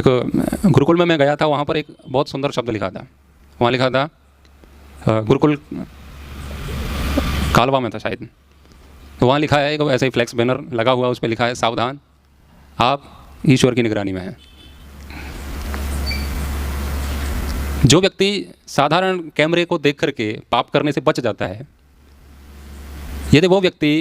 एक गुरुकुल में मैं गया था, वहाँ पर एक बहुत सुंदर शब्द लिखा था। वहाँ लिखा था, गुरुकुल कालवा में था शायद, तो वहाँ लिखा है, एक ऐसे ही फ्लैक्स बैनर लगा हुआ, उस पर लिखा है, सावधान, आप ईश्वर की निगरानी में हैं। जो व्यक्ति साधारण कैमरे को देख करके पाप करने से बच जाता है, यदि वो व्यक्ति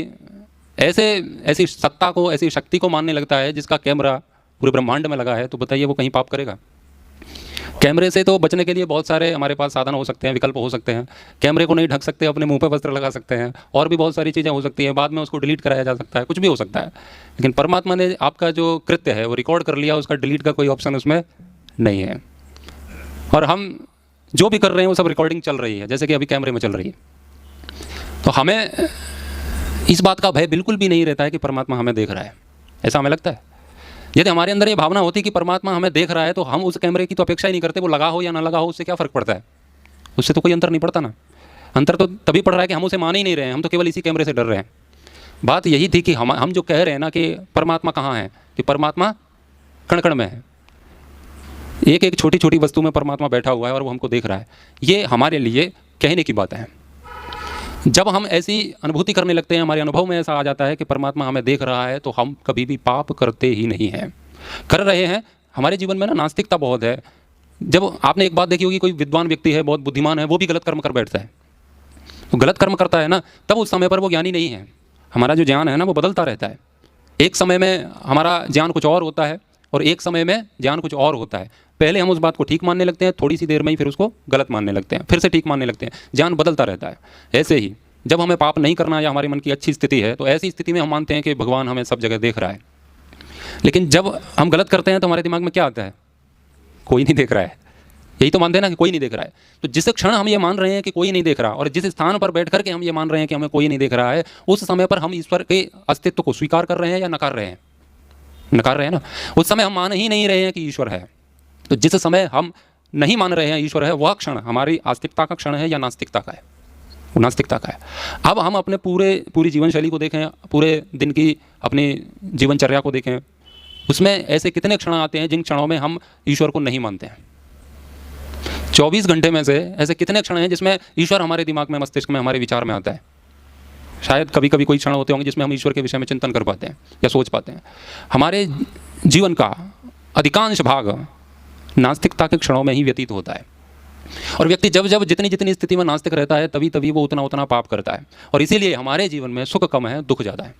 ऐसी सत्ता को, ऐसी शक्ति को मानने लगता है जिसका कैमरा पूरे ब्रह्मांड में लगा है, तो बताइए वो कहीं पाप करेगा? कैमरे से तो बचने के लिए बहुत सारे हमारे पास साधन हो सकते हैं, विकल्प हो सकते हैं। कैमरे को नहीं ढक सकते, अपने मुंह पे वस्त्र लगा सकते हैं, और भी बहुत सारी चीज़ें हो सकती हैं, बाद में उसको डिलीट कराया जा सकता है, कुछ भी हो सकता है। लेकिन परमात्मा ने आपका जो कृत्य है वो रिकॉर्ड कर लिया, उसका डिलीट का कोई ऑप्शन उसमें नहीं है। और हम जो भी कर रहे हैं वो सब रिकॉर्डिंग चल रही है, जैसे कि अभी कैमरे में चल रही है। तो हमें इस बात का भय बिल्कुल भी नहीं रहता है कि परमात्मा हमें देख रहा है, ऐसा हमें लगता है। यदि हमारे अंदर ये भावना होती कि परमात्मा हमें देख रहा है, तो हम उस कैमरे की तो अपेक्षा ही नहीं करते, वो लगा हो या ना लगा हो, उससे क्या फ़र्क पड़ता है? उससे तो कोई अंतर नहीं पड़ता ना। अंतर तो तभी पड़ रहा है कि हम उसे मान ही नहीं रहे हैं, हम तो केवल इसी कैमरे से डर रहे हैं। बात यही थी कि हम जो कह रहे हैं ना कि परमात्मा कहाँ है, कि परमात्मा कण कण में है, एक एक छोटी छोटी वस्तु में परमात्मा बैठा हुआ है और वो हमको देख रहा है। ये हमारे लिए कहने की बात है। जब हम ऐसी अनुभूति करने लगते हैं, हमारे अनुभव में ऐसा आ जाता है कि परमात्मा हमें देख रहा है, तो हम कभी भी पाप करते ही नहीं हैं, कर रहे हैं। हमारे जीवन में ना नास्तिकता बहुत है। जब आपने एक बात देखी होगी, कोई विद्वान व्यक्ति है, बहुत बुद्धिमान है, वो भी गलत कर्म कर बैठता है, तो गलत कर्म करता है ना, तब उस समय पर वो ज्ञानी नहीं है। हमारा जो ज्ञान है ना वो बदलता रहता है। एक समय में हमारा ज्ञान कुछ और होता है और एक समय में ज्ञान कुछ और होता है। पहले हम उस बात को ठीक मानने लगते हैं, थोड़ी सी देर में ही फिर उसको गलत मानने लगते हैं, फिर से ठीक मानने लगते हैं। ज्ञान बदलता रहता है। ऐसे ही जब हमें पाप नहीं करना या हमारे मन की अच्छी स्थिति है, तो ऐसी स्थिति में हम मानते हैं कि भगवान हमें सब जगह देख रहा है। लेकिन जब हम गलत करते हैं तो हमारे दिमाग में क्या आता है? कोई नहीं देख रहा है। यही तो मानते हैं ना कि कोई नहीं देख रहा है। तो जिस क्षण हम ये मान रहे हैं कि कोई नहीं देख रहा, और जिस स्थान पर बैठ करके हम ये मान रहे हैं कि हमें कोई नहीं देख रहा है, उस समय पर हम ईश्वर के अस्तित्व को स्वीकार कर रहे हैं या नकार रहे हैं? नकार रहे हैं ना। उस समय हम मान ही नहीं रहे हैं कि ईश्वर है। तो जिस समय हम नहीं मान रहे हैं ईश्वर है, वह क्षण हमारी आस्तिकता का क्षण है या नास्तिकता का है? वो नास्तिकता का है। अब हम अपने पूरी जीवन शैली को देखें, पूरे दिन की अपनी जीवनचर्या को देखें, उसमें ऐसे कितने क्षण आते हैं जिन क्षणों में हम ईश्वर को नहीं मानते हैं? 24 घंटे में से ऐसे कितने क्षण हैं जिसमें ईश्वर हमारे दिमाग में, मस्तिष्क में, हमारे विचार में आता है? शायद कभी कभी कोई क्षण होते होंगे जिसमें हम ईश्वर के विषय में चिंतन कर पाते हैं या सोच पाते हैं। हमारे जीवन का अधिकांश भाग नास्तिकता के क्षणों में ही व्यतीत होता है। और व्यक्ति जब जब जितनी स्थिति में नास्तिक रहता है, तभी वो उतना पाप करता है। और इसीलिए हमारे जीवन में सुख कम है, दुख ज़्यादा है।